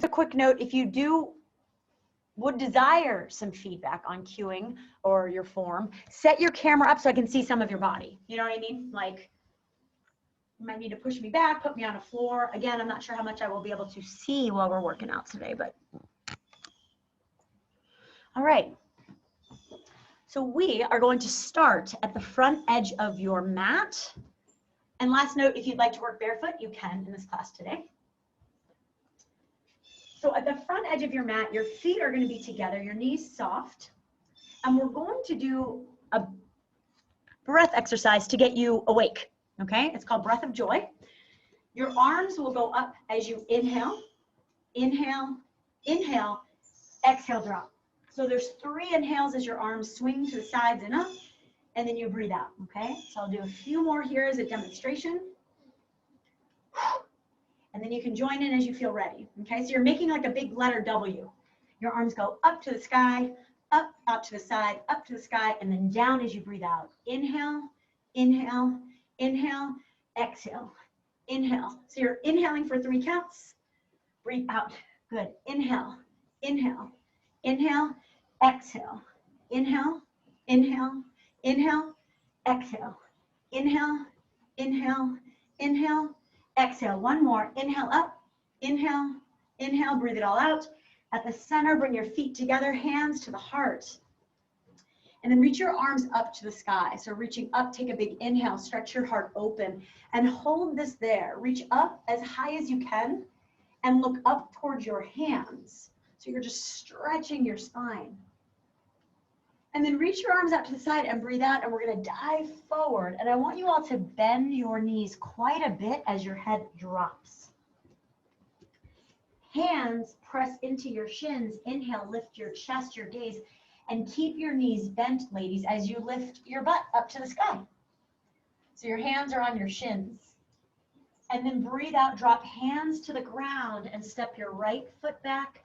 a quick note, if you would desire some feedback on cueing or your form, set your camera up so I can see some of your body. You know what I mean? Like, you might need to push me back, put me on a floor. Again, I'm not sure how much I will be able to see while we're working out today, but. All right. So we are going to start at the front edge of your mat. And last note, if you'd like to work barefoot, you can in this class today. So at the front edge of your mat, your feet are going to be together, your knees soft, and we're going to do a breath exercise to get you awake, okay? It's called Breath of Joy. Your arms will go up as you inhale, inhale, inhale, exhale, drop. So there's 3 inhales as your arms swing to the sides and up, and then you breathe out, okay? So I'll do a few more here as a demonstration. And then you can join in as you feel ready, okay? So you're making like a big letter W. Your arms go up to the sky, up, out to the side, up to the sky, and then down as you breathe out. Inhale, inhale, inhale, exhale, inhale. So you're inhaling for 3 counts. Breathe out. Good. Inhale, inhale, inhale, exhale, inhale, inhale, inhale, exhale, inhale, inhale, inhale, exhale. One more. Inhale up, inhale, inhale, breathe it all out. At the center, bring your feet together, hands to the heart. And then reach your arms up to the sky. So reaching up, take a big inhale, stretch your heart open, and hold this there. Reach up as high as you can and look up towards your hands. So you're just stretching your spine. And then reach your arms out to the side and breathe out, and we're gonna dive forward. And I want you all to bend your knees quite a bit as your head drops. Hands press into your shins. Inhale, lift your chest, your gaze, and keep your knees bent, ladies, as you lift your butt up to the sky. So your hands are on your shins. And then breathe out, drop hands to the ground and step your right foot back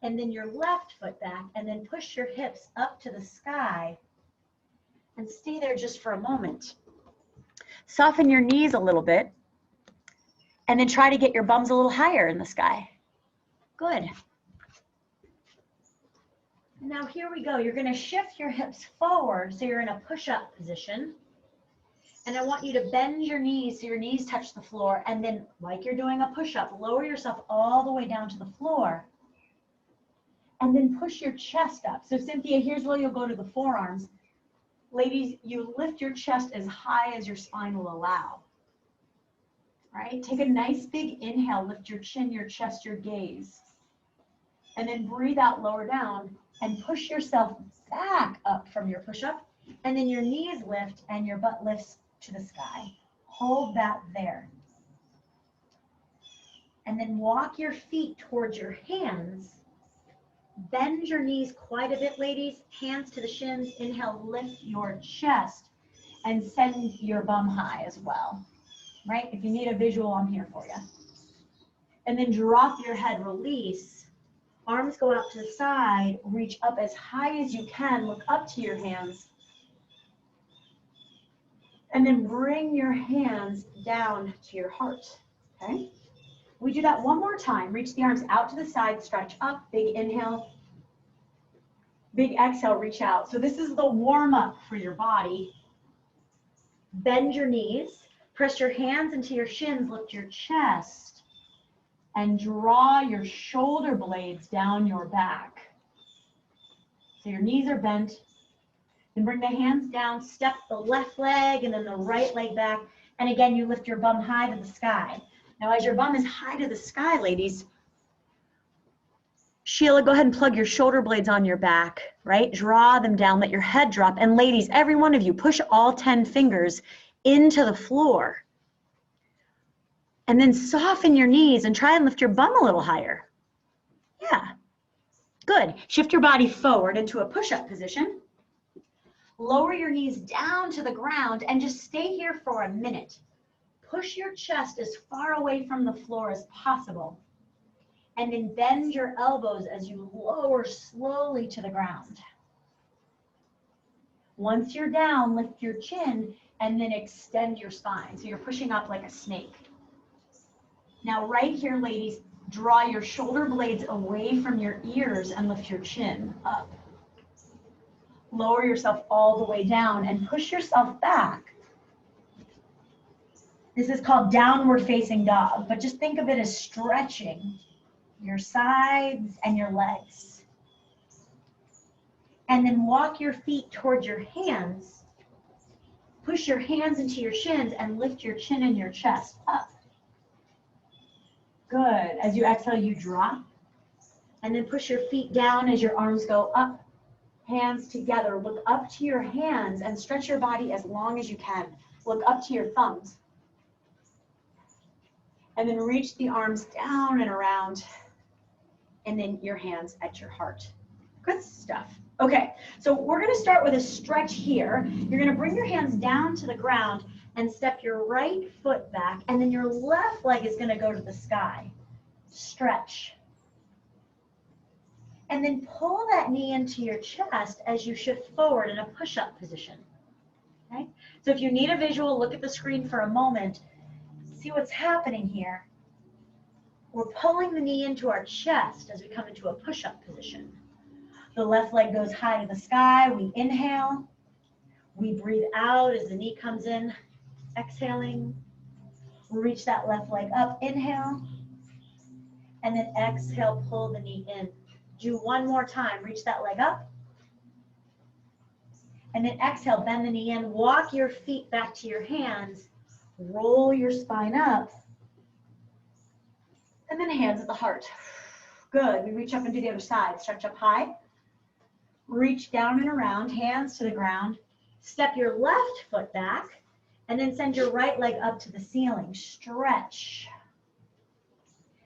and then your left foot back, and then push your hips up to the sky and stay there just for a moment. Soften your knees a little bit and then try to get your bums a little higher in the sky. Good. Now here we go. You're going to shift your hips forward so you're in a push-up position. And I want you to bend your knees so your knees touch the floor, and then like you're doing a push-up, lower yourself all the way down to the floor. And then push your chest up. So Cynthia, here's where you'll go to the forearms. Ladies, you lift your chest as high as your spine will allow. All right, take a nice big inhale, lift your chin, your chest, your gaze. And then breathe out, lower down, and push yourself back up from your push-up. And then your knees lift and your butt lifts to the sky. Hold that there. And then walk your feet towards your hands. Bend your knees quite a bit, ladies. Hands to the shins. Inhale, lift your chest and send your bum high as well. Right? If you need a visual, I'm here for you. And then drop your head, release. Arms go out to the side. Reach up as high as you can. Look up to your hands. And then bring your hands down to your heart. Okay? We do that one more time. Reach the arms out to the side, stretch up, big inhale, big exhale, reach out. So this is the warm up for your body. Bend your knees, press your hands into your shins, lift your chest, and draw your shoulder blades down your back. So your knees are bent. Then bring the hands down, step the left leg and then the right leg back. And again, you lift your bum high to the sky. Now, as your bum is high to the sky, ladies, Sheila, go ahead and plug your shoulder blades on your back, right? Draw them down, let your head drop. And ladies, every one of you, push all 10 fingers into the floor. And then soften your knees and try and lift your bum a little higher. Yeah, good. Shift your body forward into a push-up position. Lower your knees down to the ground and just stay here for a minute. Push your chest as far away from the floor as possible. And then bend your elbows as you lower slowly to the ground. Once you're down, lift your chin and then extend your spine. So you're pushing up like a snake. Now right here, ladies, Draw your shoulder blades away from your ears and lift your chin up. Lower yourself all the way down and push yourself back. This is called downward facing dog, but just think of it as stretching your sides and your legs. And then walk your feet towards your hands. Push your hands into your shins and lift your chin and your chest up. Good. As you exhale, you drop. And then push your feet down as your arms go up. Hands together. Look up to your hands and stretch your body as long as you can. Look up to your thumbs. And then reach the arms down and around. And then your hands at your heart. Good stuff. Okay, so we're going to start with a stretch here. You're going to bring your hands down to the ground and step your right foot back. And then your left leg is going to go to the sky. Stretch. And then pull that knee into your chest as you shift forward in a push-up position. Okay? So if you need a visual, look at the screen for a moment. See what's happening here. We're pulling the knee into our chest as we come into a push-up position. The left leg goes high to the sky. We inhale. We breathe out as the knee comes in. Exhaling. We reach that left leg up. Inhale. And then exhale, pull the knee in. Do one more time. Reach that leg up. And then exhale, bend the knee in. Walk your feet back to your hands. Roll your spine up. And then hands at the heart. Good. We reach up and do the other side. Stretch up high. Reach down and around. Hands to the ground. Step your left foot back. And then send your right leg up to the ceiling. Stretch.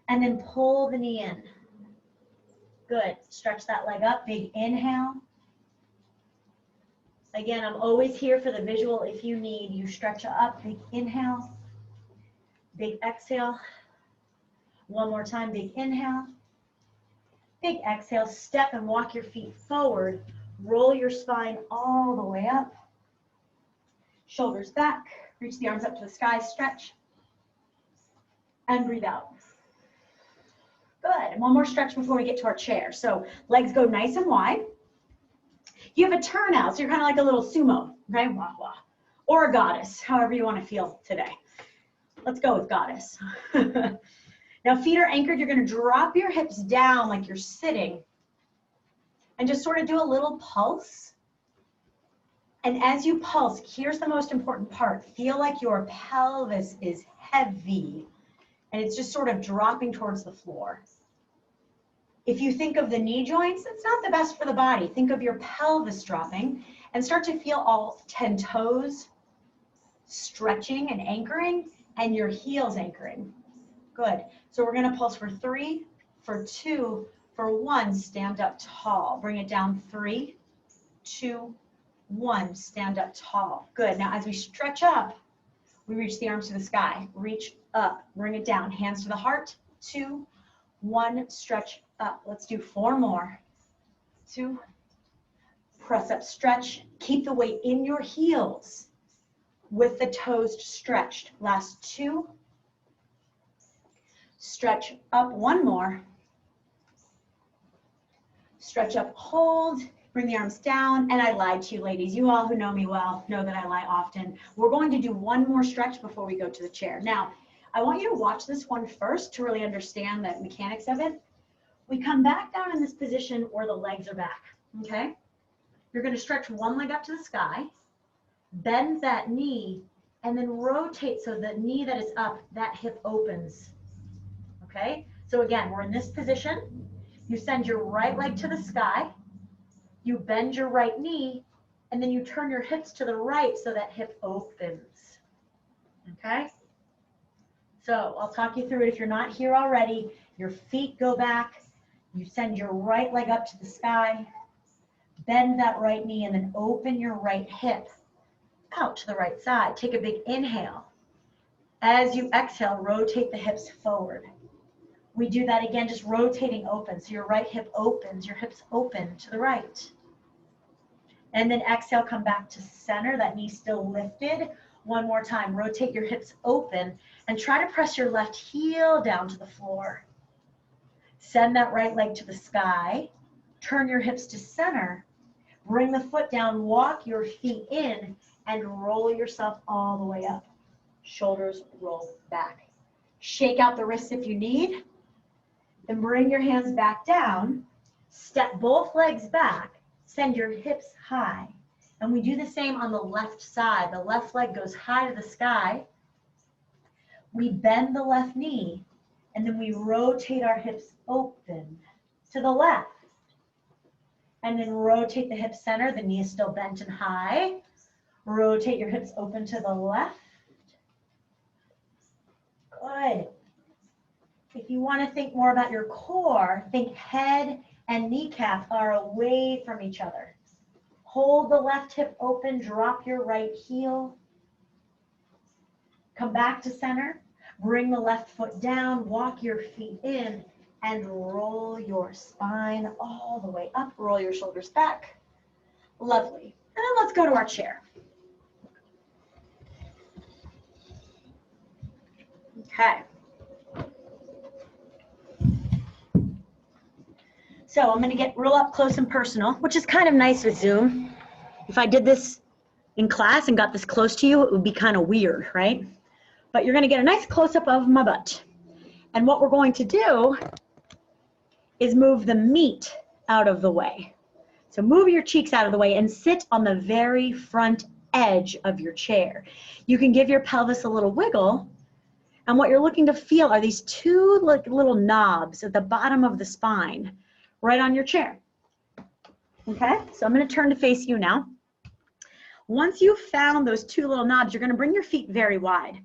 And then pull the knee in. Good. Stretch that leg up. Big inhale. Again, I'm always here for the visual if you need. You stretch up. Big inhale. Big exhale. One more time. Big inhale. Big exhale. Step and walk your feet forward. Roll your spine all the way up. Shoulders back. Reach the arms up to the sky. Stretch. And breathe out. Good. And one more stretch before we get to our chair. So legs go nice and wide. You have a turnout, so you're kind of like a little sumo, right? Wah, wah. Or a goddess, however you want to feel today. Let's go with goddess. Now feet are anchored. You're going to drop your hips down like you're sitting and just sort of do a little pulse. And as you pulse, here's the most important part. Feel like your pelvis is heavy and it's just sort of dropping towards the floor. If you think of the knee joints, it's not the best for the body. Think of your pelvis dropping and start to feel all 10 toes stretching and anchoring and your heels anchoring. Good. So we're going to pulse for 3, for 2, for 1, stand up tall. Bring it down. 3, 2, 1, stand up tall. Good. Now as we stretch up, we reach the arms to the sky. Reach up, bring it down. Hands to the heart. 2, 1, stretch up. Let's do 4 more. 2, press up, stretch. Keep the weight in your heels with the toes stretched. Last 2. Stretch up. 1 more. Stretch up, hold. Bring the arms down. And I lied to you, ladies. You all who know me well know that I lie often. We're going to do 1 more stretch before we go to the chair. Now, I want you to watch this one first to really understand the mechanics of it. We come back down in this position where the legs are back, okay? You're going to stretch one leg up to the sky, bend that knee, and then rotate so the knee that is up, that hip opens, okay? So again, we're in this position. You send your right leg to the sky, you bend your right knee, and then you turn your hips to the right so that hip opens, okay? So I'll talk you through it if you're not here already. Your feet go back, you send your right leg up to the sky, bend that right knee, and then open your right hip out to the right side. Take a big inhale. As you exhale, rotate the hips forward. We do that again, just rotating open. So your right hip opens, your hips open to the right. And then exhale, come back to center, that knee still lifted. 1 more time, rotate your hips open and try to press your left heel down to the floor. Send that right leg to the sky. Turn your hips to center. Bring the foot down, walk your feet in, and roll yourself all the way up. Shoulders roll back. Shake out the wrists if you need. Then bring your hands back down. Step both legs back. Send your hips high. And we do the same on the left side. The left leg goes high to the sky. We bend the left knee, and then we rotate our hips open to the left. And then rotate the hip center. The knee is still bent and high. Rotate your hips open to the left. Good. If you want to think more about your core, think head and kneecap are away from each other. Hold the left hip open, drop your right heel. Come back to center. Bring the left foot down, walk your feet in, and roll your spine all the way up. Roll your shoulders back. Lovely. And then let's go to our chair. Okay. So I'm going to get real up close and personal, which is kind of nice with Zoom. If I did this in class and got this close to you, it would be kind of weird, right? But you're going to get a nice close-up of my butt. And what we're going to do is move the meat out of the way. So move your cheeks out of the way and sit on the very front edge of your chair. You can give your pelvis a little wiggle. And what you're looking to feel are these two little knobs at the bottom of the spine, right on your chair. Okay, so I'm going to turn to face you now. Once you've found those two little knobs, you're going to bring your feet very wide.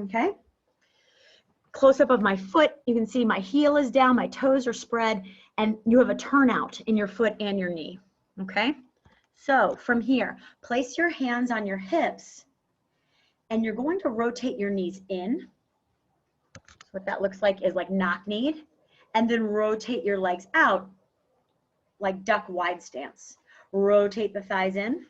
Okay, close up of my foot, you can see my heel is down, my toes are spread, and you have a turnout in your foot and your knee. Okay, so from here, place your hands on your hips, and you're going to rotate your knees in. So what that looks like is like knock-kneed, and then rotate your legs out like duck wide stance. Rotate the thighs in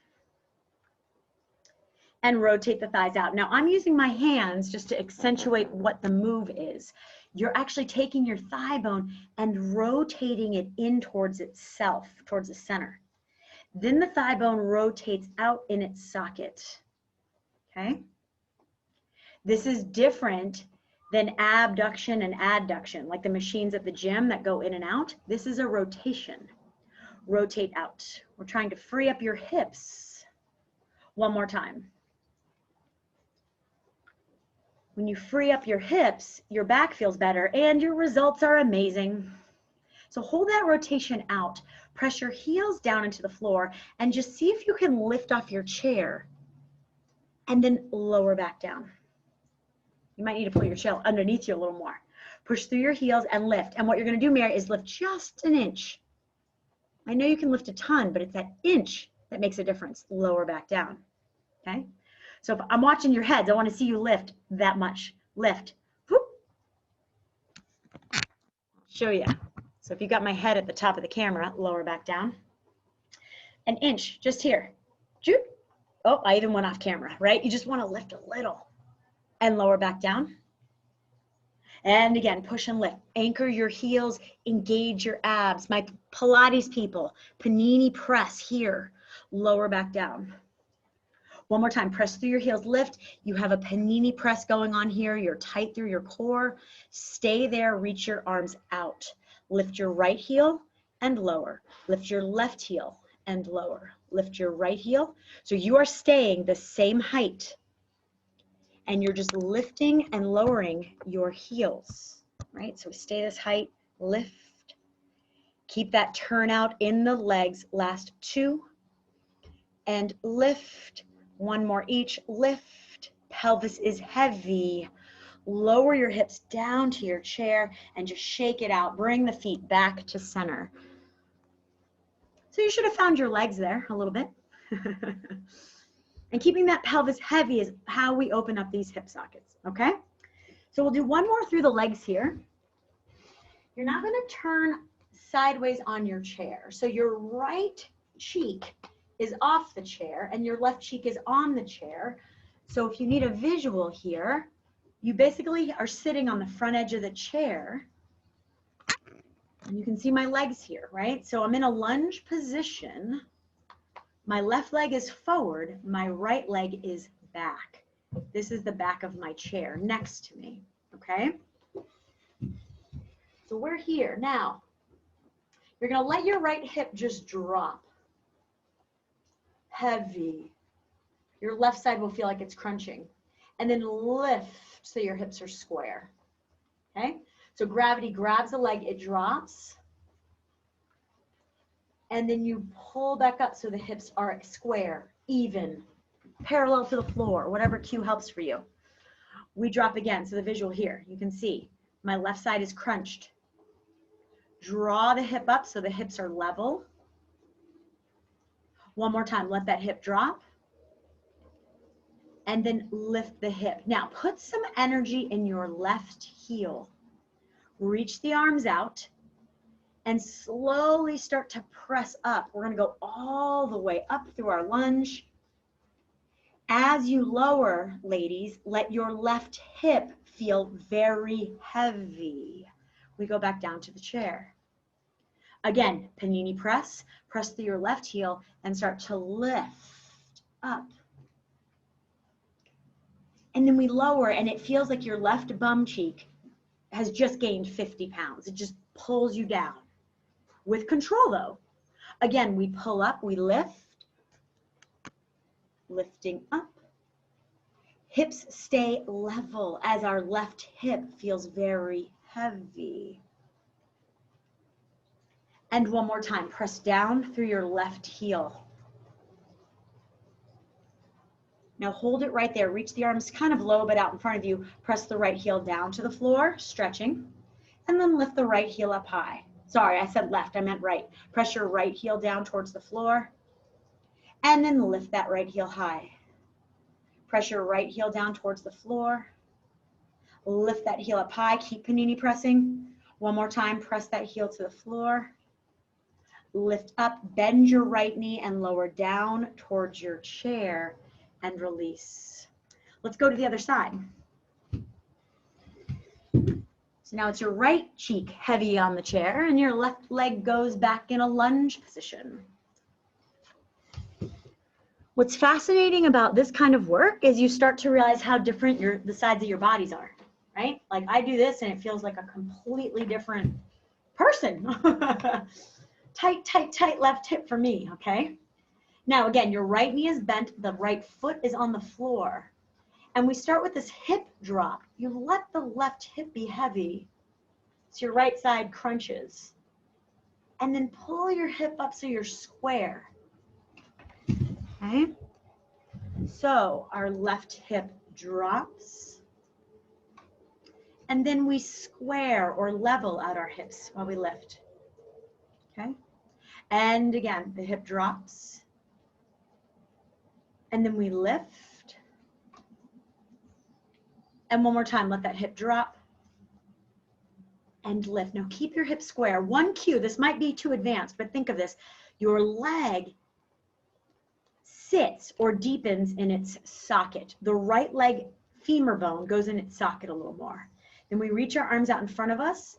and rotate the thighs out. Now I'm using my hands just to accentuate what the move is. You're actually taking your thigh bone and rotating it in towards itself, towards the center. Then the thigh bone rotates out in its socket. Okay? This is different than abduction and adduction, like the machines at the gym that go in and out. This is a rotation. Rotate out. We're trying to free up your hips. One more time. When you free up your hips, your back feels better and your results are amazing. So hold that rotation out. Press your heels down into the floor and just see if you can lift off your chair and then lower back down. You might need to pull your chair underneath you a little more. Push through your heels and lift. And what you're going to do, Mary, is lift just an inch. I know you can lift a ton, but it's that inch that makes a difference. Lower back down. Okay? So if I'm watching your heads, I want to see you lift that much. Lift. Whoop. Show you. So if you got my head at the top of the camera, lower back down. An inch, just here. Oh, I even went off camera, right? You just want to lift a little and lower back down. And again, push and lift. Anchor your heels, engage your abs. My Pilates people, panini press here, lower back down. One more time, press through your heels, lift. You have a panini press going on here. You're tight through your core. Stay there, reach your arms out. Lift your right heel and lower. Lift your left heel and lower. Lift your right heel. So you are staying the same height and you're just lifting and lowering your heels, right? So stay this height, lift. Keep that turnout in the legs, last two, and lift. One more each, lift. Pelvis is heavy. Lower your hips down to your chair and just shake it out. Bring the feet back to center. So you should have found your legs there a little bit. And keeping that pelvis heavy is how we open up these hip sockets, okay? So we'll do one more through the legs here. You're now gonna turn sideways on your chair. So your right cheek is off the chair and your left cheek is on the chair. So if you need a visual here, you basically are sitting on the front edge of the chair And you can see my legs here, right? So I'm in a lunge position. My left leg is forward, my right leg is back. This is the back of my chair next to me, okay? So we're here. Now, you're gonna let your right hip just drop. Heavy. Your left side will feel like it's crunching. And then lift so your hips are square, okay? So gravity grabs the leg, it drops. And then you pull back up so the hips are square, even, parallel to the floor, whatever cue helps for you. We drop again, so the visual here, you can see my left side is crunched. Draw the hip up so the hips are level. One more time, let that hip drop. And then lift the hip. Now put some energy in your left heel. Reach the arms out and slowly start to press up. We're gonna go all the way up through our lunge. As you lower, ladies, let your left hip feel very heavy. We go back down to the chair. Again, panini press, press through your left heel and start to lift up. And then we lower and it feels like your left bum cheek has just gained 50 pounds. It just pulls you down. With control though. Again, we pull up, we lift, lifting up. Hips stay level as our left hip feels very heavy. And one more time, press down through your left heel. Now hold it right there. Reach the arms kind of low but out in front of you. Press the right heel down to the floor, stretching. And then lift the right heel up high. Sorry, I said left, I meant right. Press your right heel down towards the floor. And then lift that right heel high. Press your right heel down towards the floor. Lift that heel up high. Keep panini pressing. One more time, press that heel to the floor. Lift up, bend your right knee and lower down towards your chair and release. Let's go to the other side. So now it's your right cheek heavy on the chair and your left leg goes back in a lunge position. What's fascinating about this kind of work is you start to realize how different the sides of your bodies are, right? Like I do this and it feels like a completely different person. Tight, tight, tight left hip for me, okay? Now again, your right knee is bent, the right foot is on the floor. And we start with this hip drop. You let the left hip be heavy, so your right side crunches. And then pull your hip up so you're square. Okay? So our left hip drops. And then we square or level out our hips while we lift. Okay? And again, the hip drops. And then we lift. And one more time, let that hip drop and lift. Now keep your hips square. One cue, this might be too advanced, but think of this. Your leg sits or deepens in its socket. The right leg femur bone goes in its socket a little more. Then we reach our arms out in front of us,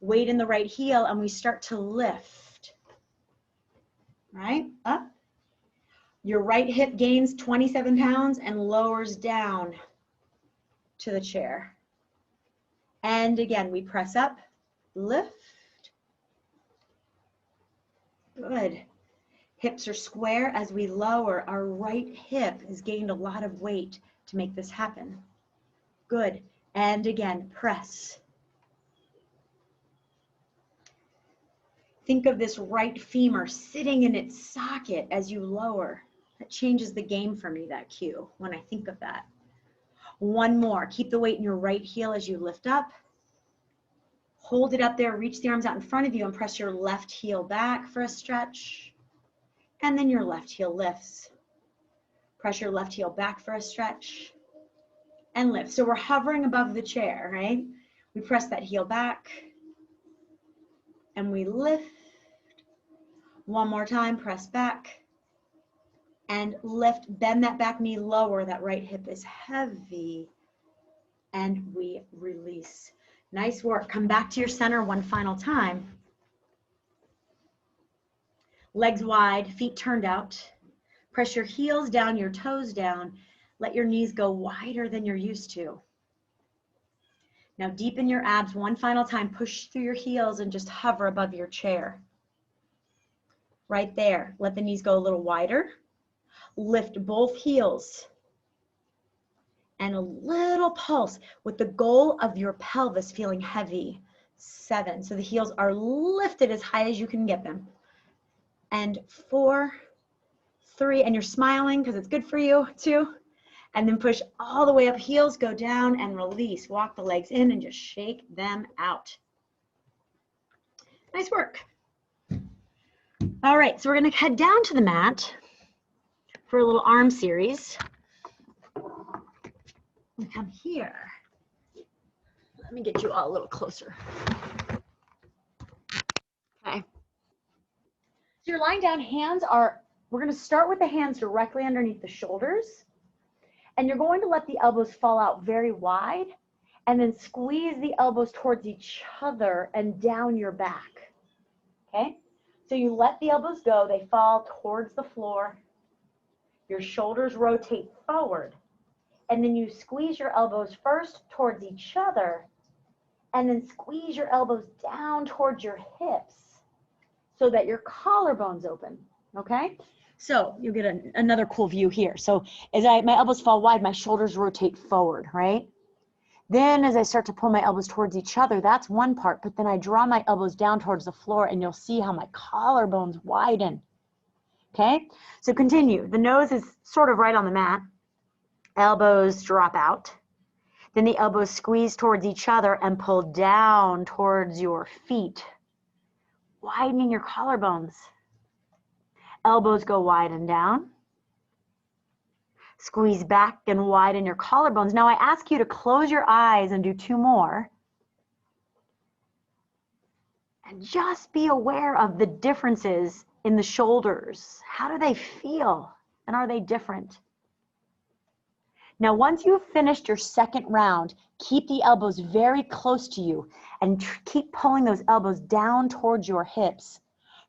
weight in the right heel, and we start to lift. Right? Up. Your right hip gains 27 pounds and lowers down to the chair. And again, we press up, lift. Good. Hips are square as we lower. Our right hip has gained a lot of weight to make this happen. Good. And again, press. Think of this right femur sitting in its socket as you lower. That changes the game for me, that cue, when I think of that. One more. Keep the weight in your right heel as you lift up. Hold it up there. Reach the arms out in front of you and press your left heel back for a stretch. And then your left heel lifts. Press your left heel back for a stretch and lift. So we're hovering above the chair, right? We press that heel back and we lift. One more time, press back and lift. Bend that back knee lower. That right hip is heavy. And we release. Nice work. Come back to your center one final time. Legs wide, feet turned out. Press your heels down, your toes down. Let your knees go wider than you're used to. Now deepen your abs one final time. Push through your heels and just hover above your chair. Right there. Let the knees go a little wider. Lift both heels. And a little pulse with the goal of your pelvis feeling heavy. 7. So the heels are lifted as high as you can get them. And 4, 3, and you're smiling because it's good for you. 2, and then push all the way up. Heels go down and release. Walk the legs in and just shake them out. Nice work. All right, so we're going to head down to the mat for a little arm series. We come here. Let me get you all a little closer. Okay. So you're lying down, we're going to start with the hands directly underneath the shoulders. And you're going to let the elbows fall out very wide and then squeeze the elbows towards each other and down your back. Okay? So you let the elbows go, they fall towards the floor. Your shoulders rotate forward. And then you squeeze your elbows first towards each other and then squeeze your elbows down towards your hips so that your collarbone's open. Okay? So you get another cool view here. So as my elbows fall wide, my shoulders rotate forward, right? Then as I start to pull my elbows towards each other, that's one part, but then I draw my elbows down towards the floor and you'll see how my collarbones widen. Okay? So continue. The nose is sort of right on the mat. Elbows drop out. Then the elbows squeeze towards each other and pull down towards your feet, widening your collarbones. Elbows go wide and down. Squeeze back and widen your collarbones. Now I ask you to close your eyes and do 2 more. And just be aware of the differences in the shoulders. How do they feel? And are they different? Now once you've finished your second round, keep the elbows very close to you and keep pulling those elbows down towards your hips.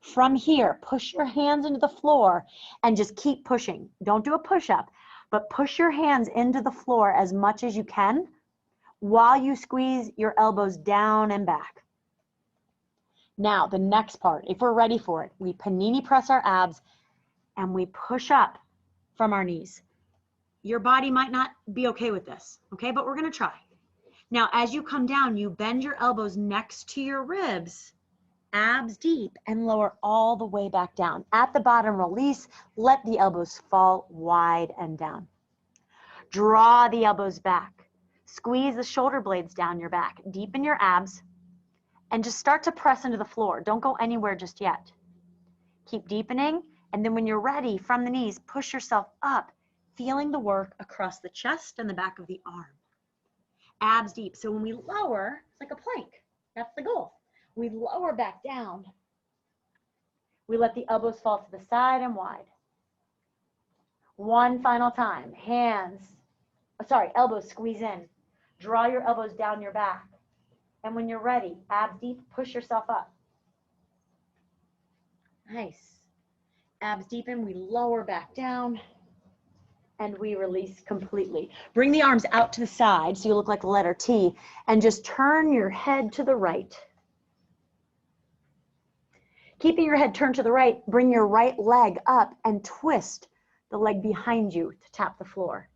From here, push your hands into the floor and just keep pushing. Don't do a push-up, but push your hands into the floor as much as you can while you squeeze your elbows down and back. Now, the next part, if we're ready for it, we panini press our abs and we push up from our knees. Your body might not be okay with this, okay? But we're gonna try. Now, as you come down, you bend your elbows next to your ribs, abs deep, and lower all the way back down. At the bottom, release, let the elbows fall wide and down. Draw the elbows back. Squeeze the shoulder blades down your back. Deepen your abs, and just start to press into the floor. Don't go anywhere just yet. Keep deepening, and then when you're ready, from the knees, push yourself up, feeling the work across the chest and the back of the arm. Abs deep. So when we lower, it's like a plank. That's the goal. We lower back down. We let the elbows fall to the side and wide. One final time. Elbows squeeze in. Draw your elbows down your back. And when you're ready, abs deep, push yourself up. Nice. Abs deepen, we lower back down. And we release completely. Bring the arms out to the side so you look like the letter T, and just turn your head to the right. Keeping your head turned to the right, bring your right leg up and twist the leg behind you to tap the floor.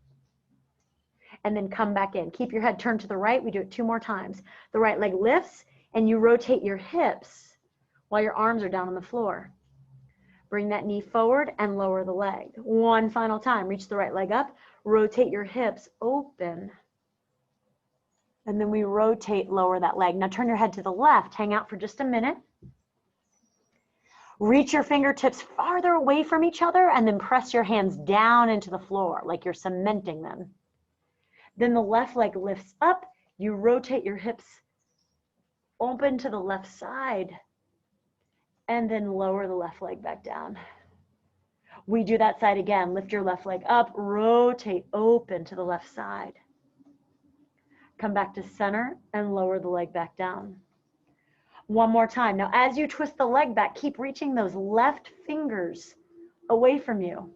And then come back in. Keep your head turned to the right. We do it 2 more times. The right leg lifts and you rotate your hips while your arms are down on the floor. Bring that knee forward and lower the leg. One final time. Reach the right leg up. Rotate your hips open. And then we rotate, lower that leg. Now turn your head to the left. Hang out for just a minute. Reach your fingertips farther away from each other and then press your hands down into the floor like you're cementing them. Then the left leg lifts up. You rotate your hips open to the left side. And then lower the left leg back down. We do that side again. Lift your left leg up, rotate open to the left side. Come back to center and lower the leg back down. One more time. Now, as you twist the leg back, keep reaching those left fingers away from you.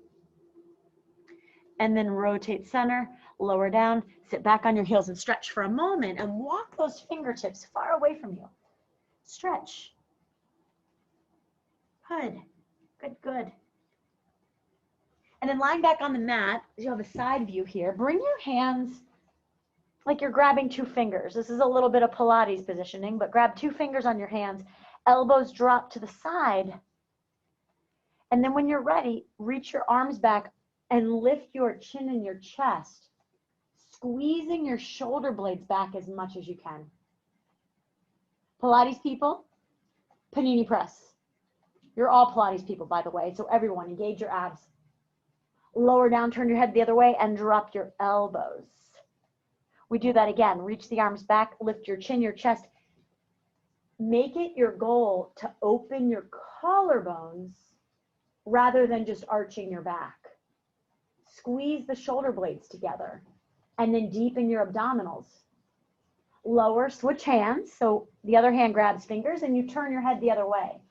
And then rotate center, lower down, sit back on your heels and stretch for a moment and walk those fingertips far away from you. Stretch. Good, good, good. And then lying back on the mat, you have a side view here. Bring your hands like you're grabbing two fingers. This is a little bit of Pilates positioning, but grab two fingers on your hands, elbows drop to the side. And then when you're ready, reach your arms back and lift your chin and your chest, squeezing your shoulder blades back as much as you can. Pilates people, panini press. You're all Pilates people, by the way, so everyone, engage your abs. Lower down, turn your head the other way, and drop your elbows. We do that again. Reach the arms back, lift your chin, your chest. Make it your goal to open your collarbones rather than just arching your back. Squeeze the shoulder blades together, and then deepen your abdominals. Lower, switch hands, so the other hand grabs fingers, and you turn your head the other way.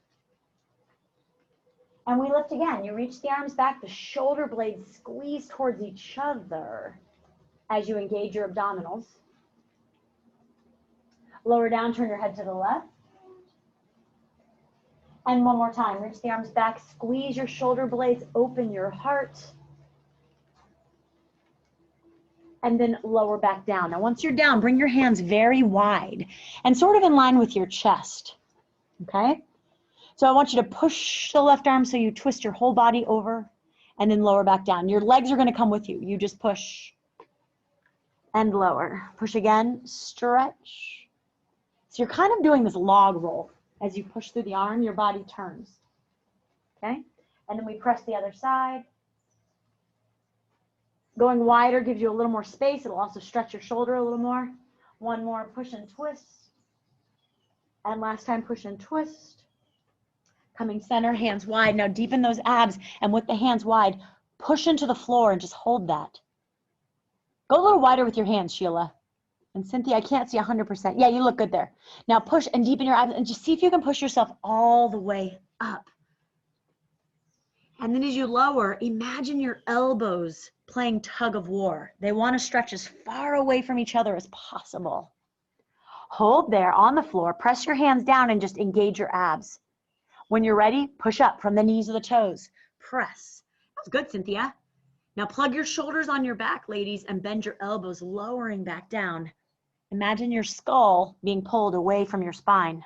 And we lift again. You reach the arms back, the shoulder blades squeeze towards each other as you engage your abdominals. Lower down, turn your head to the left. And one more time, reach the arms back, squeeze your shoulder blades, open your heart. And then lower back down. Now, once you're down, bring your hands very wide and sort of in line with your chest, okay? So I want you to push the left arm so you twist your whole body over and then lower back down. Your legs are gonna come with you. You just push and lower. Push again, stretch. So you're kind of doing this log roll. As you push through the arm, your body turns, okay? And then we press the other side. Going wider gives you a little more space. It'll also stretch your shoulder a little more. One more, push and twist. And last time, push and twist. Coming center, hands wide. Now deepen those abs, and with the hands wide, push into the floor and just hold that. Go a little wider with your hands, Sheila. And Cynthia, I can't see 100%. Yeah, you look good there. Now push and deepen your abs and just see if you can push yourself all the way up. And then as you lower, imagine your elbows playing tug of war. They want to stretch as far away from each other as possible. Hold there on the floor, press your hands down and just engage your abs. When you're ready, push up from the knees to the toes. Press. That was good, Cynthia. Now plug your shoulders on your back, ladies, and bend your elbows, lowering back down. Imagine your skull being pulled away from your spine.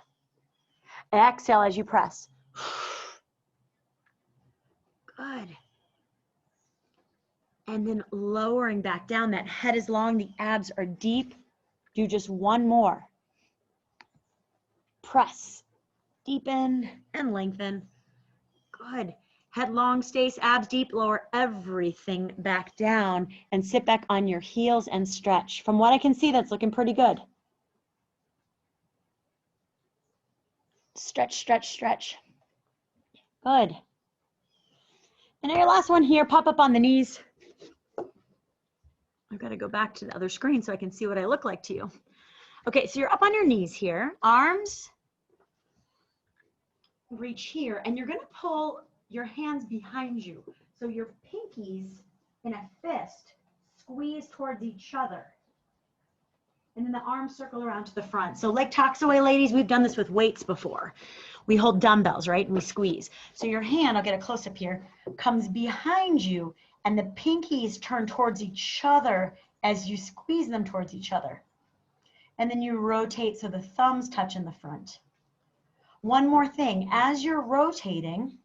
Exhale as you press. Good. And then lowering back down. That head is long, the abs are deep. Do just one more. Press, deepen, and lengthen. Good. Head long, stace, abs deep, lower everything back down and sit back on your heels and stretch. From what I can see, that's looking pretty good. Stretch, stretch, stretch. Good. And your last one here, pop up on the knees. I've got to go back to the other screen so I can see what I look like to you. Okay, so you're up on your knees here, arms reach here, and you're going to pull your hands behind you. So your pinkies in a fist squeeze towards each other. And then the arms circle around to the front. So leg tucks away, ladies. We've done this with weights before. We hold dumbbells, right? And we squeeze. So your hand, I'll get a close up here, comes behind you, and the pinkies turn towards each other as you squeeze them towards each other. And then you rotate so the thumbs touch in the front. One more thing, as you're rotating,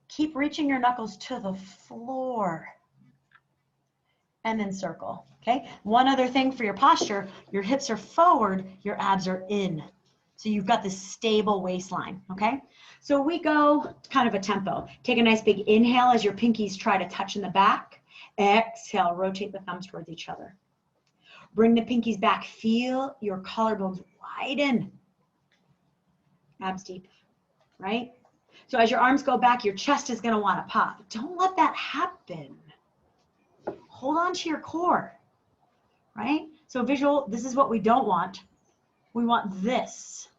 keep reaching your knuckles to the floor and then circle, okay? One other thing for your posture, your hips are forward, your abs are in. So you've got this stable waistline, okay? So we go kind of a tempo. Take a nice big inhale as your pinkies try to touch in the back. Exhale, rotate the thumbs towards each other. Bring the pinkies back, feel your collarbones widen. Abs deep, right? So as your arms go back, your chest is gonna wanna pop. Don't let that happen. Hold on to your core, right? So visual, this is what we don't want. We want this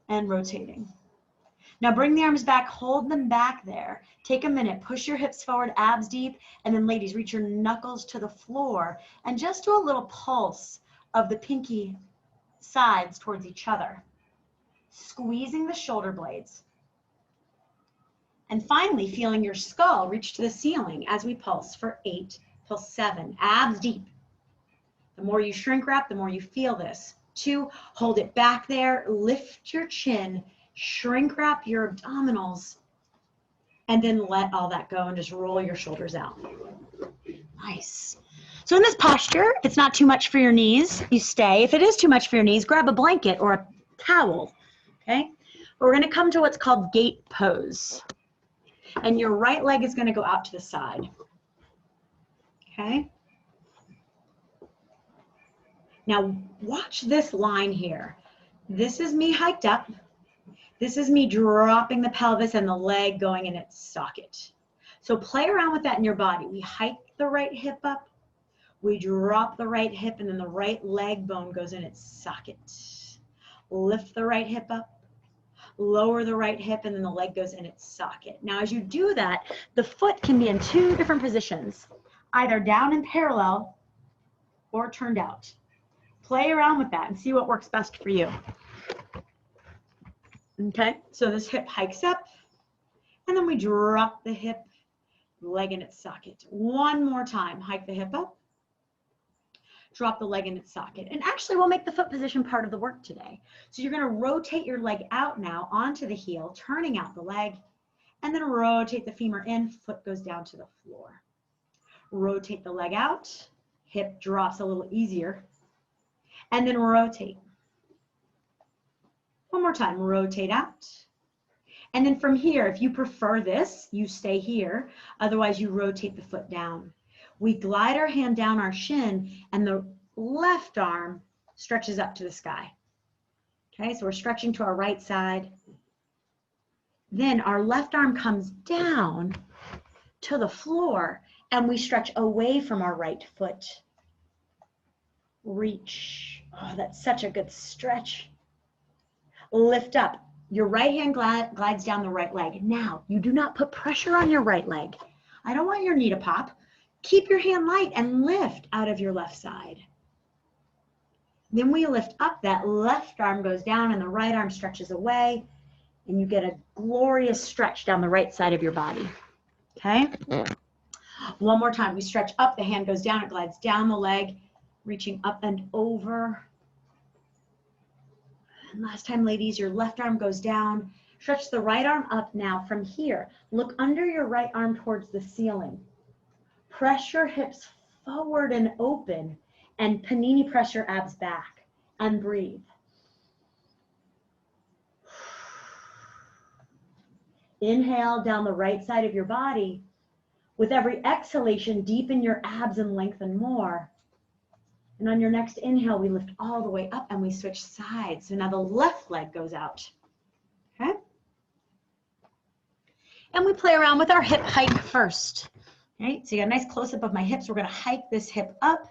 and rotating. Now bring the arms back, hold them back there. Take a minute, push your hips forward, abs deep, and then ladies, reach your knuckles to the floor and just do a little pulse of the pinky sides towards each other, squeezing the shoulder blades. And finally, feeling your skull reach to the ceiling as we pulse for 8 till 7, abs deep. The more you shrink wrap, the more you feel this. 2, hold it back there, lift your chin, shrink wrap your abdominals, and then let all that go and just roll your shoulders out. Nice. So in this posture, if it's not too much for your knees, you stay. If it is too much for your knees, grab a blanket or a towel, okay? But we're gonna come to what's called gate pose. And your right leg is gonna go out to the side, okay? Now watch this line here. This is me hiked up. This is me dropping the pelvis and the leg going in its socket. So play around with that in your body. We hike the right hip up, we drop the right hip, and then the right leg bone goes in its socket. Lift the right hip up, lower the right hip, and then the leg goes in its socket. Now as you do that, the foot can be in 2 different positions, either down and parallel or turned out. Play around with that and see what works best for you. Okay, so this hip hikes up, and then we drop the hip, leg in its socket. One more time, hike the hip up, drop the leg in its socket. And actually, we'll make the foot position part of the work today. So you're gonna rotate your leg out now onto the heel, turning out the leg, and then rotate the femur in, foot goes down to the floor. Rotate the leg out, hip drops a little easier, and then rotate. One more time, rotate out. And then from here, if you prefer this, you stay here. Otherwise, you rotate the foot down. We glide our hand down our shin, and the left arm stretches up to the sky. Okay, so we're stretching to our right side. Then our left arm comes down to the floor, and we stretch away from our right foot. Reach. Oh, that's such a good stretch. Lift up. Your right hand glides down the right leg. Now, you do not put pressure on your right leg. I don't want your knee to pop. Keep your hand light and lift out of your left side. Then we lift up, that left arm goes down and the right arm stretches away, and you get a glorious stretch down the right side of your body. Okay? One more time. We stretch up, the hand goes down, it glides down the leg, reaching up and over. And last time, ladies, your left arm goes down. Stretch the right arm up now from here. Look under your right arm towards the ceiling. Press your hips forward and open, and panini press your abs back, and breathe. Inhale down the right side of your body. With every exhalation, deepen your abs and lengthen more. And on your next inhale, we lift all the way up and we switch sides. So now the left leg goes out. Okay? And we play around with our hip hike first. Right? So you got a nice close-up of my hips. We're going to hike this hip up.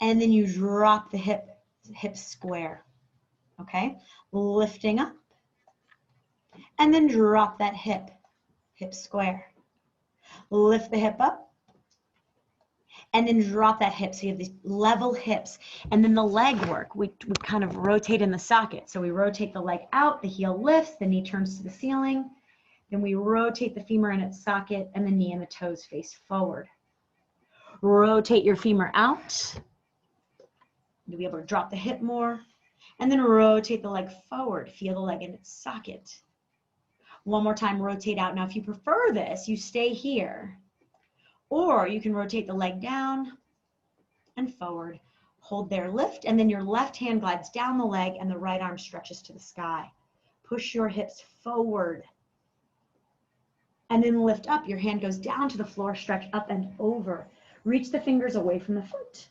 And then you drop the hip square. Okay? Lifting up. And then drop that hip square. Lift the hip up. And then drop that hip. So you have these level hips. And then the leg work, we kind of rotate in the socket. So we rotate the leg out, the heel lifts, the knee turns to the ceiling. Then we rotate the femur in its socket, and the knee and the toes face forward. Rotate your femur out. You'll be able to drop the hip more. And then rotate the leg forward. Feel the leg in its socket. One more time, rotate out. Now, if you prefer this, you stay here. Or you can rotate the leg down and forward. Hold there, lift, and then your left hand glides down the leg and the right arm stretches to the sky. Push your hips forward. And then lift up. Your hand goes down to the floor, stretch up and over. Reach the fingers away from the foot.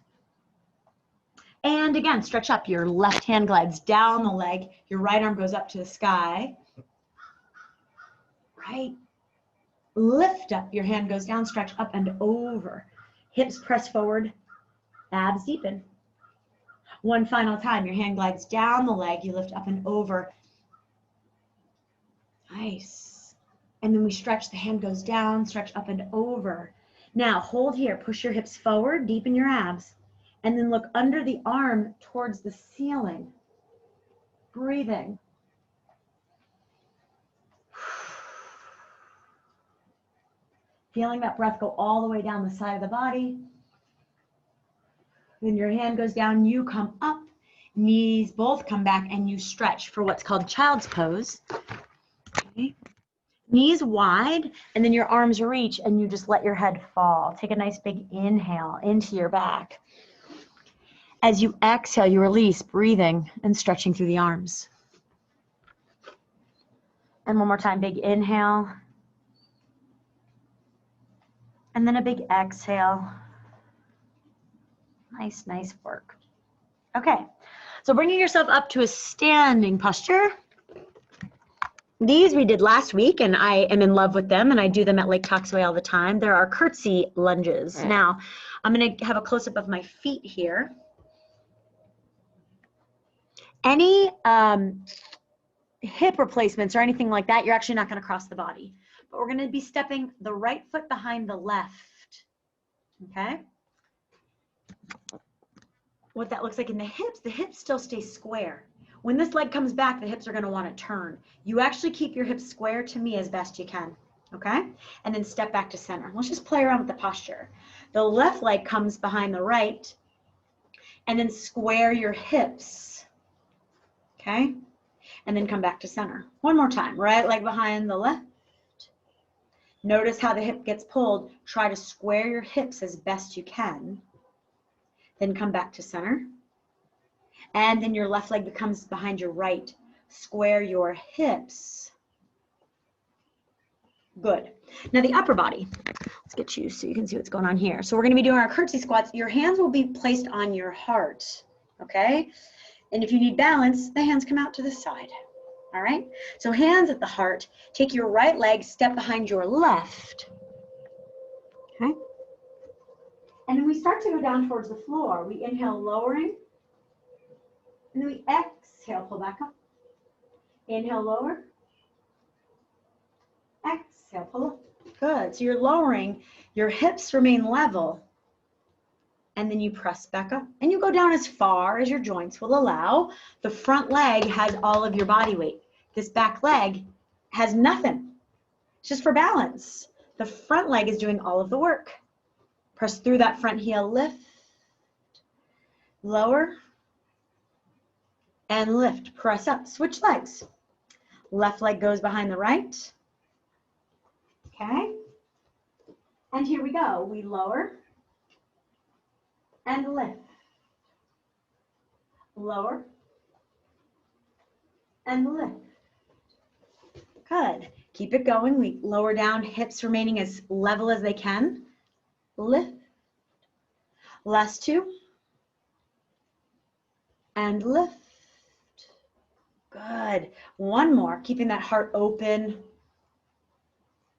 And again, stretch up. Your left hand glides down the leg. Your right arm goes up to the sky. Right. Lift up, your hand goes down, stretch up and over. Hips press forward, abs deepen. One final time, your hand glides down the leg, you lift up and over. Nice. And then we stretch, the hand goes down, stretch up and over. Now hold here, push your hips forward, deepen your abs, and then look under the arm towards the ceiling. Breathing. Feeling that breath go all the way down the side of the body. Then your hand goes down, you come up, knees both come back, and you stretch for what's called child's pose. Okay. Knees wide, and then your arms reach, and you just let your head fall. Take a nice big inhale into your back. As you exhale, you release, breathing and stretching through the arms. And one more time, big inhale. And then a big exhale. Nice, nice work. Okay, so bringing yourself up to a standing posture. These we did last week, and I am in love with them, and I do them at Lake Toxaway all the time. There are curtsy lunges. Now, I'm going to have a close-up of my feet here. Any hip replacements or anything like that, you're actually not going to cross the body. But we're going to be stepping the right foot behind the left. Okay? What that looks like in the hips still stay square. When this leg comes back, the hips are going to want to turn. You actually keep your hips square to me as best you can, okay? And then step back to center. Let's just play around with the posture. The left leg comes behind the right, and then square your hips, okay? And then come back to center. One more time, right leg behind the left. Notice how the hip gets pulled. Try to square your hips as best you can. Then come back to center. And then your left leg becomes behind your right. Square your hips. Good. Now the upper body. Let's get you so you can see what's going on here. So we're going to be doing our curtsy squats. Your hands will be placed on your heart. Okay? And if you need balance, the hands come out to the side. All right? So hands at the heart. Take your right leg, step behind your left. Okay? And then we start to go down towards the floor. We inhale, lowering. And then we exhale, pull back up. Inhale, lower. Exhale, pull up. Good. So you're lowering, your hips remain level. And then you press back up. And you go down as far as your joints will allow. The front leg has all of your body weight. This back leg has nothing. It's just for balance. The front leg is doing all of the work. Press through that front heel, lift, lower, and lift. Press up, switch legs. Left leg goes behind the right. Okay. And here we go. We lower and lift. Lower and lift. Good. Keep it going. We lower down, hips remaining as level as they can. Lift. Last two. And lift. Good. One more. Keeping that heart open.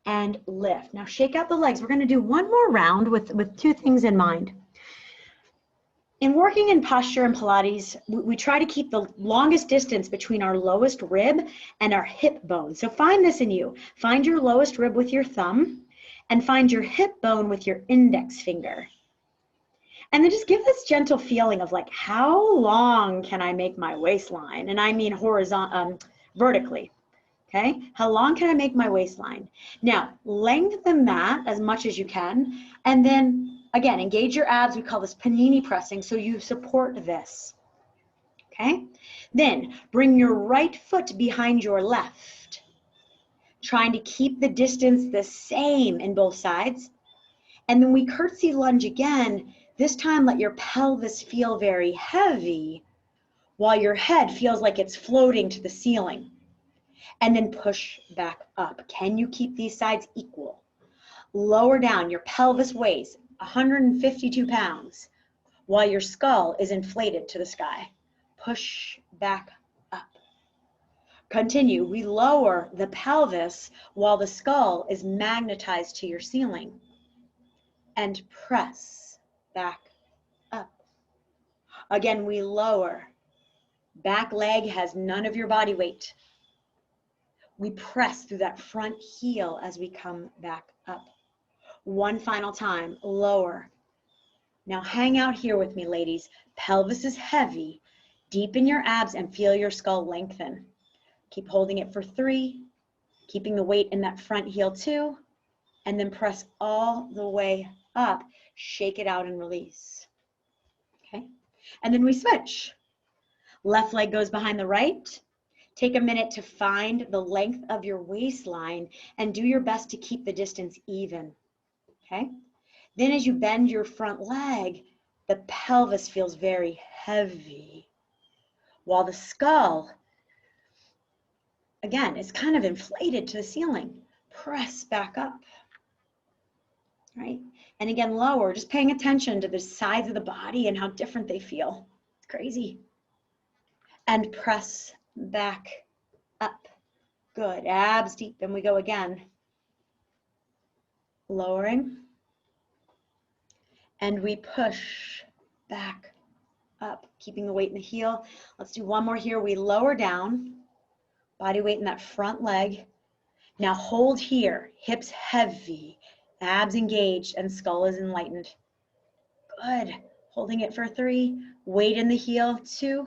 And lift. Now shake out the legs. We're going to do one more round with two things in mind. In working in posture and Pilates, we try to keep the longest distance between our lowest rib and our hip bone. So find this in you. Find your lowest rib with your thumb and find your hip bone with your index finger. And then just give this gentle feeling of like, how long can I make my waistline? And I mean vertically. Okay, how long can I make my waistline? Now, lengthen that as much as you can, and then, again, engage your abs. We call this panini pressing, so you support this. Okay, then bring your right foot behind your left, trying to keep the distance the same in both sides. And then we curtsy lunge again. This time, let your pelvis feel very heavy, while your head feels like it's floating to the ceiling. And then push back up. Can you keep these sides equal? Lower down. Your pelvis weighs 152 pounds while your skull is inflated to the sky. Push back up. Continue. We lower the pelvis while the skull is magnetized to your ceiling. And press back up. Again, we lower. Back leg has none of your body weight. We press through that front heel as we come back up. One final time, lower. Now hang out here with me, ladies. Pelvis is heavy. Deepen your abs and feel your skull lengthen. Keep holding it for 3, keeping the weight in that front heel 2, and then press all the way up. Shake it out and release. Okay? And then we switch. Left leg goes behind the right. Take a minute to find the length of your waistline and do your best to keep the distance even. Okay? Then as you bend your front leg, the pelvis feels very heavy, while the skull, again, is kind of inflated to the ceiling. Press back up, right? And again, lower, just paying attention to the sides of the body and how different they feel. It's crazy. And press back up. Good, abs deep, and we go again. Lowering. And we push back up, keeping the weight in the heel. Let's do one more here. We lower down, body weight in that front leg. Now hold here, hips heavy, abs engaged, and skull is enlightened. Good, holding it for 3, weight in the heel, 2,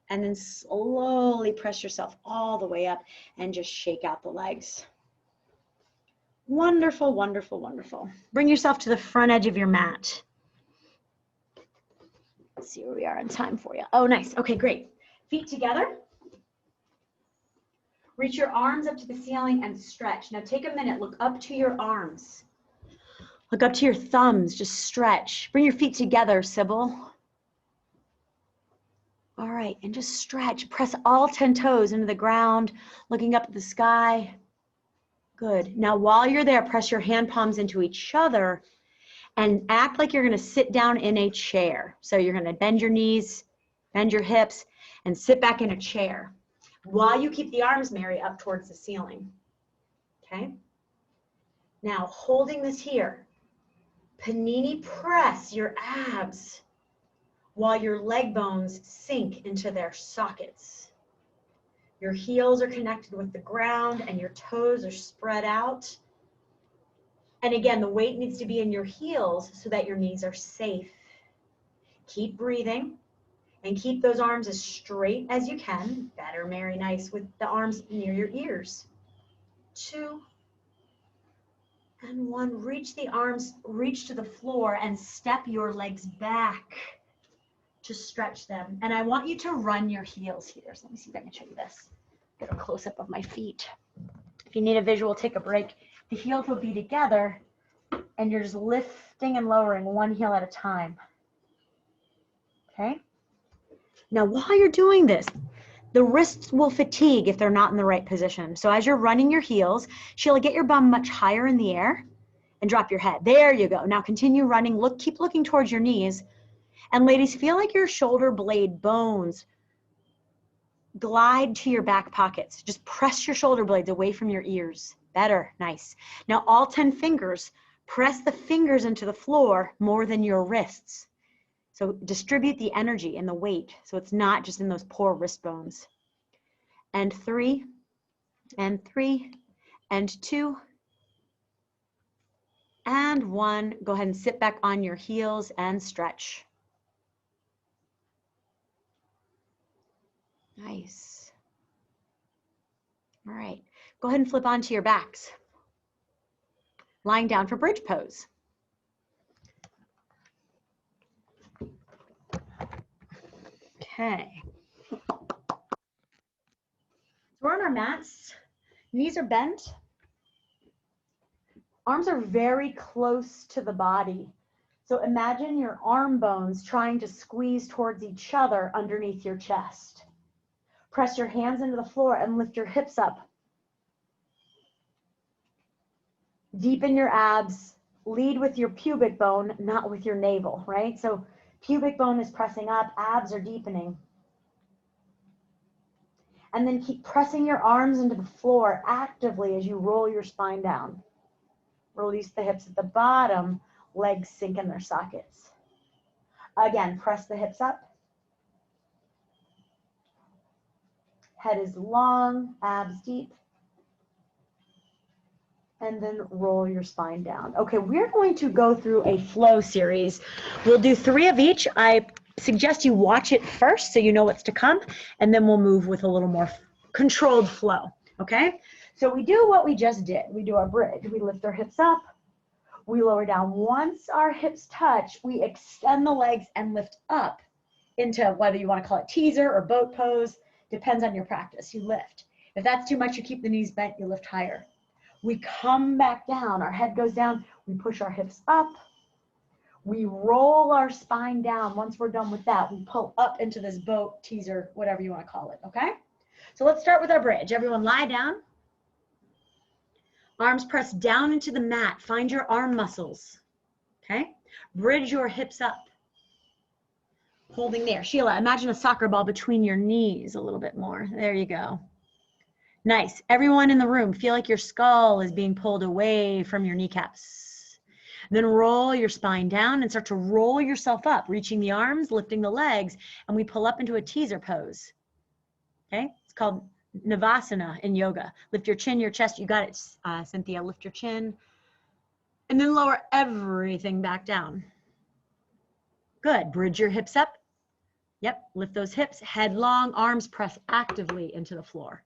and then slowly press yourself all the way up and just shake out the legs. Wonderful, wonderful, wonderful. Bring yourself to the front edge of your mat. Let's see where we are on time for you. Oh, nice. Okay, great. Feet together. Reach your arms up to the ceiling and stretch. Now take a minute, look up to your arms. Look up to your thumbs, just stretch. Bring your feet together, Sybil. All right, and just stretch. Press all 10 toes into the ground, looking up at the sky. Good. Now while you're there, press your hand palms into each other and act like you're gonna sit down in a chair. So you're gonna bend your knees, bend your hips, and sit back in a chair while you keep the arms, Mary, up towards the ceiling. Okay? Now holding this here, panini press your abs while your leg bones sink into their sockets. Your heels are connected with the ground and your toes are spread out. And again, the weight needs to be in your heels so that your knees are safe. Keep breathing and keep those arms as straight as you can. Better, Mary, nice, with the arms near your ears. 2 and 1. Reach the arms, reach to the floor and step your legs back to stretch them. And I want you to run your heels here. So let me see if I can show you this. Get a close-up of my feet. If you need a visual, take a break. The heels will be together and you're just lifting and lowering one heel at a time. Okay? Now while you're doing this, the wrists will fatigue if they're not in the right position. So as you're running your heels, Sheila, get your bum much higher in the air and drop your head. There you go. Now continue running. Keep looking towards your knees. And ladies, feel like your shoulder blade bones glide to your back pockets. Just press your shoulder blades away from your ears. Better, nice. Now all 10 fingers, press the fingers into the floor more than your wrists. So distribute the energy and the weight so it's not just in those poor wrist bones. And 3, and 3, and 2, and 1. Go ahead and sit back on your heels and stretch. Nice. All right, go ahead and flip onto your backs. Lying down for bridge pose. Okay. So we're on our mats. Knees are bent. Arms are very close to the body. So imagine your arm bones trying to squeeze towards each other underneath your chest. Press your hands into the floor and lift your hips up. Deepen your abs. Lead with your pubic bone, not with your navel, right? So pubic bone is pressing up, abs are deepening. And then keep pressing your arms into the floor actively as you roll your spine down. Release the hips at the bottom, legs sink in their sockets. Again, press the hips up. Head is long, abs deep. And then roll your spine down. Okay, we're going to go through a flow series. We'll do 3 of each. I suggest you watch it first so you know what's to come, and then we'll move with a little more controlled flow, okay? So we do what we just did. We do our bridge. We lift our hips up. We lower down. Once our hips touch, we extend the legs and lift up into whether you want to call it teaser or boat pose. Depends on your practice. You lift. If that's too much, you keep the knees bent, you lift higher. We come back down, our head goes down, we push our hips up, we roll our spine down. Once we're done with that, we pull up into this boat, teaser, whatever you want to call it, okay? So let's start with our bridge. Everyone lie down. Arms pressed down into the mat. Find your arm muscles, okay? Bridge your hips up. Holding there. Sheila, imagine a soccer ball between your knees a little bit more. There you go. Nice. Everyone in the room, feel like your skull is being pulled away from your kneecaps. Then roll your spine down and start to roll yourself up, reaching the arms, lifting the legs, and we pull up into a teaser pose. Okay? It's called Navasana in yoga. Lift your chin, your chest. You got it, Cynthia. Lift your chin. And then lower everything back down. Good. Bridge your hips up. Yep. Lift those hips. Head long. Arms press actively into the floor.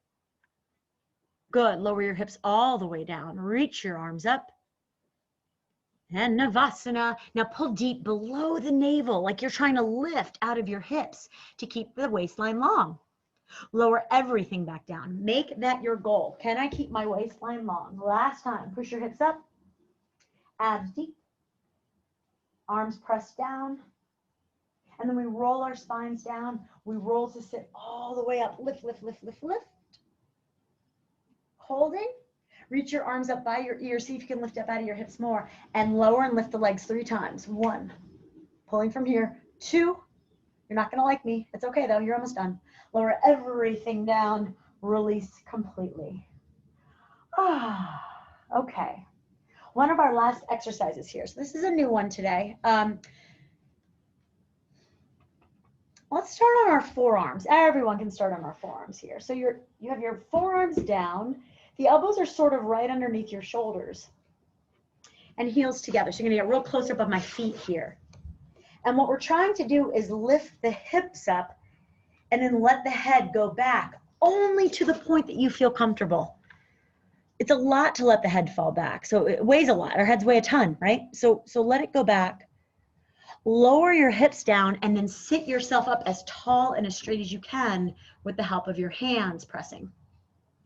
Good. Lower your hips all the way down. Reach your arms up. And Navasana. Now pull deep below the navel, like you're trying to lift out of your hips to keep the waistline long. Lower everything back down. Make that your goal. Can I keep my waistline long? Last time. Push your hips up. Abs deep. Arms pressed down. And then we roll our spines down. We roll to sit all the way up. Lift, lift, lift, lift, lift. Holding, reach your arms up by your ears. See if you can lift up out of your hips more. And lower and lift the legs 3 times. 1, pulling from here. 2, you're not going to like me. It's okay though, you're almost done. Lower everything down, release completely. Okay. One of our last exercises here. So this is a new one today. Let's start on our forearms. Everyone can start on our forearms here. So you have your forearms down. The elbows are sort of right underneath your shoulders and heels together. So you're gonna get real close up of my feet here. And what we're trying to do is lift the hips up and then let the head go back only to the point that you feel comfortable. It's a lot to let the head fall back. So it weighs a lot. Our heads weigh a ton, right? So let it go back. Lower your hips down and then sit yourself up as tall and as straight as you can with the help of your hands pressing,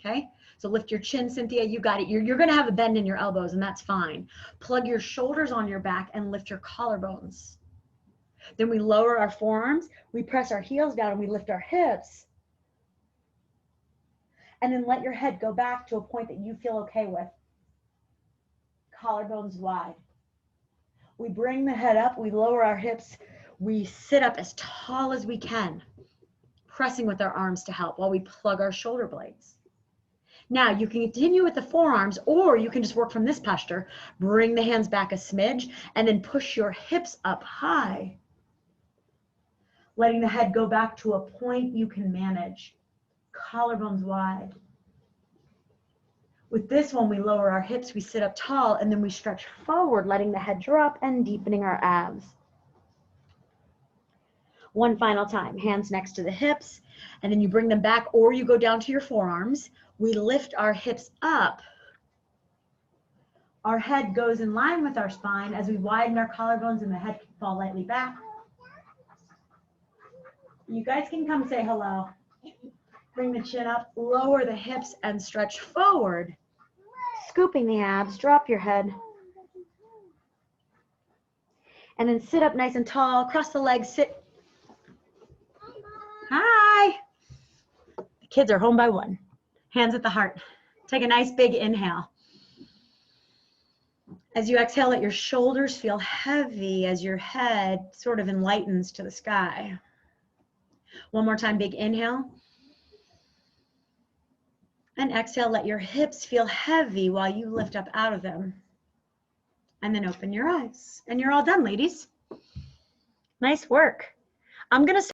okay? So lift your chin, Cynthia, you got it. You're gonna have a bend in your elbows and that's fine. Plug your shoulders on your back and lift your collarbones. Then we lower our forearms, we press our heels down and we lift our hips. And then let your head go back to a point that you feel okay with. Collarbones wide. We bring the head up, we lower our hips, we sit up as tall as we can, pressing with our arms to help while we plug our shoulder blades. Now you can continue with the forearms or you can just work from this posture, bring the hands back a smidge and then push your hips up high, letting the head go back to a point you can manage, collarbones wide. With this one, we lower our hips, we sit up tall, and then we stretch forward, letting the head drop and deepening our abs. One final time, hands next to the hips, and then you bring them back or you go down to your forearms. We lift our hips up. Our head goes in line with our spine as we widen our collarbones and the head can fall lightly back. You guys can come say hello. Bring the chin up, lower the hips and stretch forward. Scooping the abs, drop your head. And then sit up nice and tall, cross the legs, sit. Hi. The kids are home by 1. Hands at the heart. Take a nice big inhale. As you exhale, let your shoulders feel heavy as your head sort of enlightens to the sky. One more time, big inhale. And exhale, let your hips feel heavy while you lift up out of them. And then open your eyes. And you're all done, ladies. Nice work. I'm going to